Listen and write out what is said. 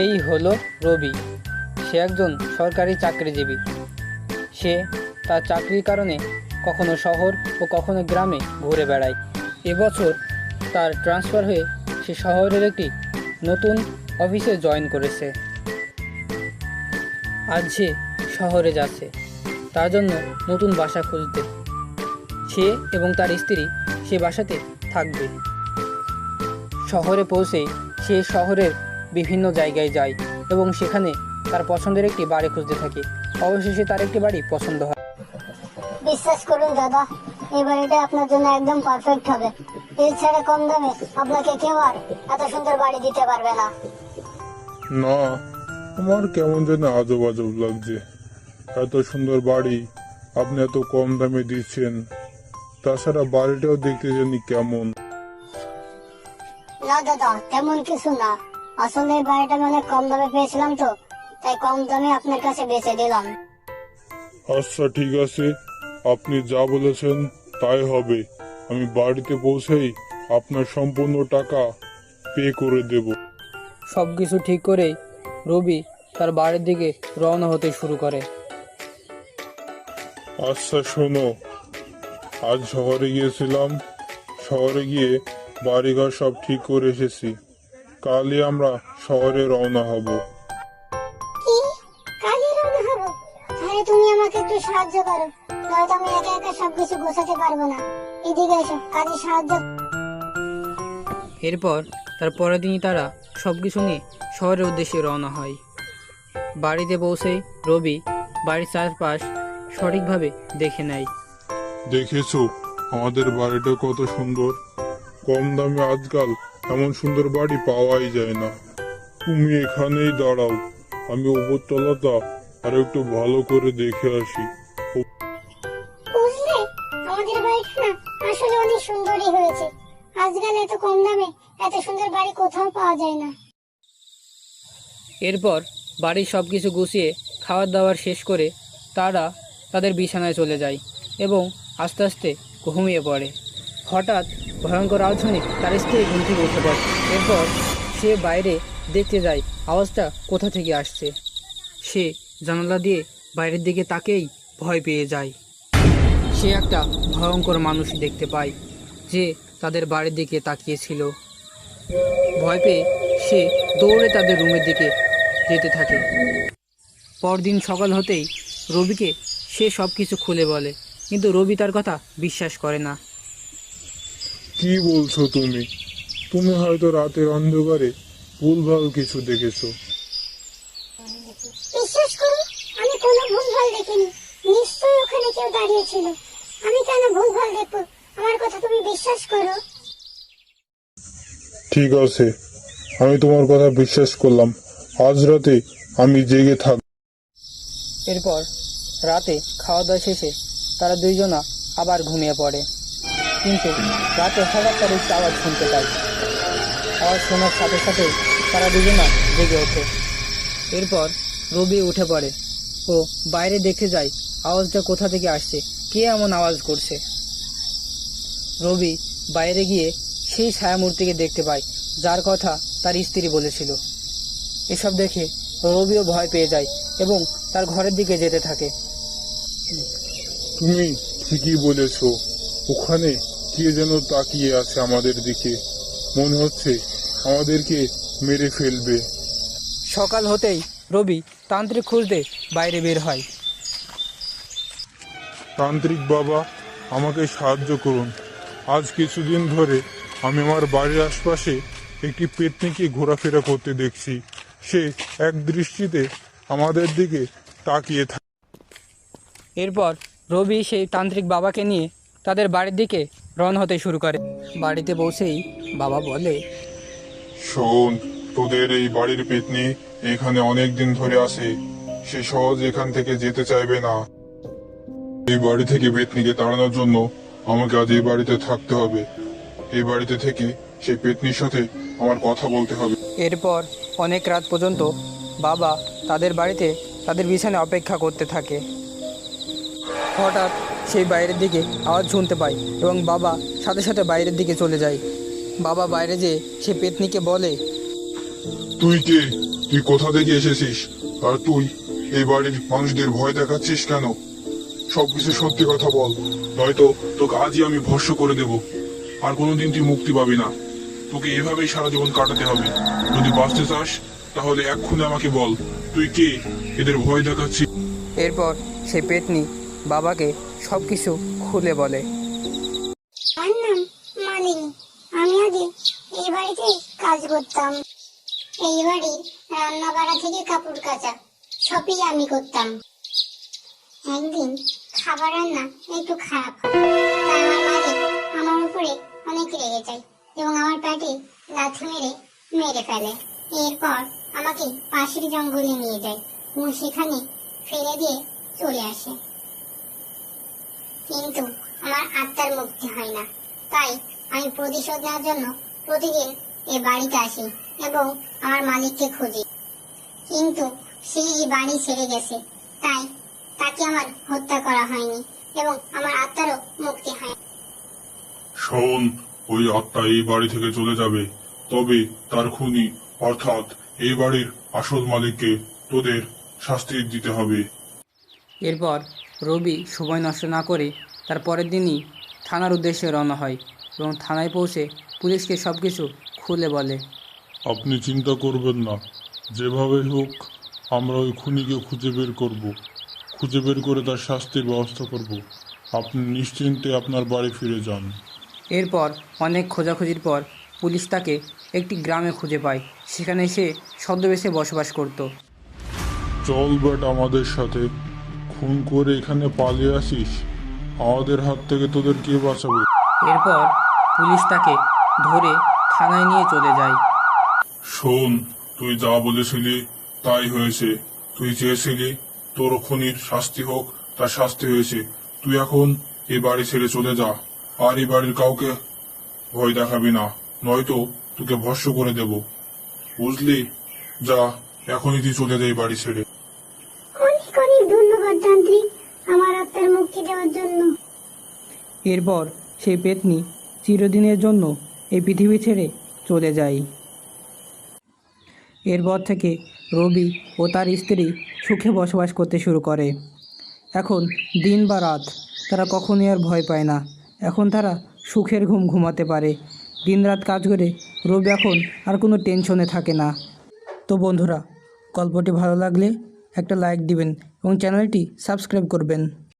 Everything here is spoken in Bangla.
এই হলো রবি। সে একজন সরকারি চাকরিজীবী। সে তার চাকরির কারণে কখনো শহর ও কখনো গ্রামে ঘুরে বেড়ায়। এবছর তার ট্রান্সফার হয়ে সে শহরের একটি নতুন অফিসে জয়েন করেছে। আজ সে শহরে যাচ্ছে তার জন্য নতুন বাসা খুঁজতে। সে এবং তার স্ত্রী সে বাসাতে থাকবে। শহরে পৌঁছে সে শহরের বিভিন্ন জায়গায় যায় এবং সেখানে তার পছন্দের একটি বাড়ি খুঁজতে থাকে। অবশেষে তার একটি বাড়ি পছন্দ হয়। বিশ্বাস করুন দাদা, এই বাড়িটা আপনার জন্য একদম পারফেক্ট হবে। এর ছাড়া কম দামে আপনাকে কেউ আর এত সুন্দর বাড়ি দিতে পারবে না। না, আমার কেমন যেন আজব আজব লাগছে। এত সুন্দর বাড়ি আপনি এত কম দামে দিচ্ছেন, তাছাড়া বাড়িটাও দেখতে জানি কেমন। না দাদা, তেমন কিছু না। আসলে এই বাড়িটা আমি অনেক কম দামে পেয়েছিলাম, তো তাই কম দামে আপনার কাছে বেচে দিলাম। আচ্ছা ঠিক আছে, আপনি যা বলেছেন তাই হবে। আমি বাড়িতে পৌঁছেই আপনার সম্পূর্ণ টাকা পে করে দেব। সব কিছু ঠিক করেই রবি তার বাড়ির দিকে রওনা হতে শুরু করে। আচ্ছা শোনো, আজ শহরে গিয়েছিলাম, শহরে গিয়ে বাড়িঘর সব ঠিক করে এসেছি। কালই আমরা শহরে রওনা হব। কি? কাজে রওনা হবো? তাহলে তুমি আমাকে একটু সাহায্য করো, নয়তো আমি একা একা সবকিছু গোছাতে পারবো না। এদিকে এসো, কাজে সাহায্য। এরপর তার পরের দিনই তারা সব কিছু নিয়ে শহরের উদ্দেশ্যে রওনা হয়। বাড়িতে পৌঁছেই রবি বাড়ির চারপাশ সঠিকভাবে দেখে নেয়। দেখেছো আমাদের বাড়িটা কত সুন্দর। কম দামে আজকাল এমন সুন্দর বাড়ি পাওয়াই যায় না। তুমি এখানেই দাঁড়াও, আমি উপরতলাটা আর একটু ভালো করে দেখে আসি। বুঝলে, আমাদের বাড়িটা না আসলে অনেক সুন্দরই হয়েছে। আজকাল এত কম দামে এত সুন্দর বাড়ি কোথাও পাওয়া যায় না। এরপর বাড়ির সব কিছু গুছিয়ে খাবার দাবার শেষ করে তারা তাদের বিছানায় চলে যায় এবং আস্তে আস্তে ঘুমিয়ে পড়ে। হঠাৎ ভয়ঙ্কর আওয়াজ শুনে তার স্ত্রী ঘুম থেকে উঠে পড়ে। এরপর সে বাইরে দেখতে যায় আওয়াজটা কোথা থেকে আসছে। সে জানালা দিয়ে বাইরের দিকে তাকেই ভয় পেয়ে যায়। সে একটা ভয়ঙ্কর মানুষ দেখতে পায় যে তাদের বাড়ির দিকে তাকিয়েছিল। ভয় পেয়ে সে দৌড়ে তাদের রুমের দিকে যেতে থাকে। পরদিন সকাল হতেই রবিকে সে সব কিছু খুলে বলে, কিন্তু রবি তার কথা বিশ্বাস করে না। কি বলছো তুমি? তুমি হয়তো রাতের অন্ধকারে ভুলভাল কিছু দেখেছো। বিশ্বাস করুন, আমি কোনো ভুলভাল দেখিনি। নিশ্চয়ই ওখানে কেউ দাঁড়িয়ে ছিল। আমি কেন ভুলভাল দেখবো? আমার কথা তুমি বিশ্বাস করো। ঠিক আছে, আমি তোমার কথা বিশ্বাস করলাম। আজ রাতে আমি জেগে থাক। এরপর রাতে খাওয়া দাওয়া শেষে তারা দুইজনা আবার ঘুমিয়ে পড়ে। কিন্তু রাতে হঠাৎ তার একটি আওয়াজ শুনতে পায়। আওয়াজ শোনার সাথে সাথে তারা দুজনা জেগে ওঠে। এরপর রবি উঠে পড়ে ও বাইরে দেখে যায় আওয়াজটা কোথা থেকে আসছে, কে এমন আওয়াজ করছে। রবি বাইরে গিয়ে সেই ছায়ামূর্তিকে দেখতে পায় যার কথা তার স্ত্রী বলেছিল। এসব দেখে রবিও ভয় পেয়ে যায় এবং তার ঘরের দিকে যেতে থাকে। তুমি ঠিকই বলেছো, ওখানে কে যেন তাকিয়ে আছে আমাদের দিকে। মনে হচ্ছে আমাদেরকে মেরে ফেলবে। সকাল হতেই রবি তান্ত্রিক খুঁজতে বাইরে বের হয়। তান্ত্রিক বাবা, আমাকে সাহায্য করুন। আজ কিছুদিন ধরে আমি আমার বাড়ির আশপাশে একটি পেতনিকে ঘোরাফেরা করতে দেখছি। সে এক দৃষ্টিতে আমাদের দিকে তাকিয়ে থাকে। এরপর রবি সেই তান্ত্রিক বাবাকে নিয়ে তাদের বাড়ির দিকে রওনা হতে শুরু করে। বাড়িতে পৌঁছেই বাবা বলে, শোন, তোদের এই বাড়ির পেতনি এখানে অনেক দিন ধরে আছে। সে সহজ এখান থেকে যেতে চাইবে না। এই বাড়ি থেকে পেতনিকে তাড়ানোর জন্য আমাকে আজ এই বাড়িতে থাকতে হবে। এই বাড়িতে থেকে সেই পেতনির সাথে আমার কথা বলতে হবে। এরপর অনেক রাত পর্যন্ত বাবা তাদের বাড়িতে তাদের বিছানায় অপেক্ষা করতে থাকে। হঠাৎ সেই বাইরের দিকে আওয়াজ শুনতে পায় এবং বাবা সাথে সাথে বাইরের দিকে চলে যায়। বাবা বাইরে যেয়ে সে পেতনিকে বলে, তুই কে? তুই কোথা থেকে এসেছিস? আর তুই এই বাড়ির মানুষদের ভয় দেখাচ্ছিস কেন? সবকিছু সত্যি কথা বল, নয়তো তোকে আজই আমি ভস্ম করে দেব। আর কোনোদিন তুই মুক্তি পাবি না। তোকে এভাবেই সারা জীবন কাটাতে হবে। যদি বাঁচতে চাস তাহলে এক্ষুনি আমাকে বল, তুই কে? এদের ভয় দেখাচ্ছিস। এরপর সেই পেতনি বাবাকে সব কিছু খুলে বলে। আমার নাম মালিনী। আমি আগে এই বাড়িতে কাজ করতাম। এই বাড়ি রান্না বাড়া থেকে কাপড় কাচা সবই আমি করতাম। একদিন খাবার রান্না একটু খারাপ হয়, তাই আমার মালিক আমার উপরে অনেক রেগে যায় এবং আমার পেটে লাথি মেরে ফেলে। এরপর আমাকে পাশের জঙ্গলে নিয়ে যায় এবং সেখানে ফেলে দিয়ে চলে আসে। কিন্তু আমার আত্মার মুক্তি হয় না, তাই আমি প্রতিশোধ নেওয়ার জন্য প্রতিদিন এই বাড়িতে আসি এবং আমার মালিককে খুঁজি। কিন্তু সে এই বাড়ি ছেড়ে গেছে, তাই তাকে আমার হত্যা করা হয়নি এবং আমার আত্মারও মুক্তি হয়। শোন, ওই আত্মা এই বাড়ি থেকে চলে যাবে, তবে তার খুনি অর্থাৎ এই বাড়ির আসল মালিককে তোদের শাস্তি দিতে হবে। এরপর রবি সময় নষ্ট না করে তার পরের দিনই থানার উদ্দেশ্যে রওনা হয় এবং থানায় পৌঁছে পুলিশকে সব কিছু খুলে বলে। আপনি চিন্তা করবেন না, যেভাবে হোক আমরা ওই খুনিকে খুঁজে বের করব। খুঁজে বের করে তার শাস্তির ব্যবস্থা করব। আপনি নিশ্চিন্তে আপনার বাড়ি ফিরে যান। এরপর অনেক খোঁজাখুঁজির পর পুলিশ তাকে একটি গ্রামে খুঁজে পায়। সেখানে সে ছদ্মবেশে বসবাস করত। চল বেটা আমাদের সাথে। খুন করে এখানে পালিয়ে আসিস, আমাদের হাত থেকে তোদের কে বাঁচাবে? এরপর পুলিশ তাকে ধরে থানায় নিয়ে চলে যায়। শোন, তুই যা বলেছিলি তাই হয়েছে। তুই চেয়েছিলি তোর খুনির শাস্তি হোক, তার শাস্তি হয়েছে। তুই এখন এই বাড়ি ছেড়ে চলে যা, আর এই বাড়ির কাউকে ভয় দেখাবি না, নয়তো তোকে ভস্ম করে দেব, বুঝলি? যা, এখনই তুই চলে যা এই বাড়ি ছেড়ে। অনেক অনেক ধন্যবাদ তান্ত্রিক, আমার আত্মার মুক্তি দেওয়ার জন্য। এরপর সেই পেতনি চিরদিনের জন্য এই পৃথিবী ছেড়ে চলে যায়। এরপর থেকে রবি ও তার স্ত্রী সুখে বসবাস করতে শুরু করে। এখন দিন বা রাত তারা কখনোই আর ভয় পায় না। এখন তারা সুখের ঘুম ঘুমাতে পারে। দিনরাত কাজ করে রবি এখন আর কোনো টেনশনে থাকে না। তো বন্ধুরা, গল্পটি ভালো লাগলে একটা লাইক দিবেন এবং চ্যানেলটি সাবস্ক্রাইব করবেন।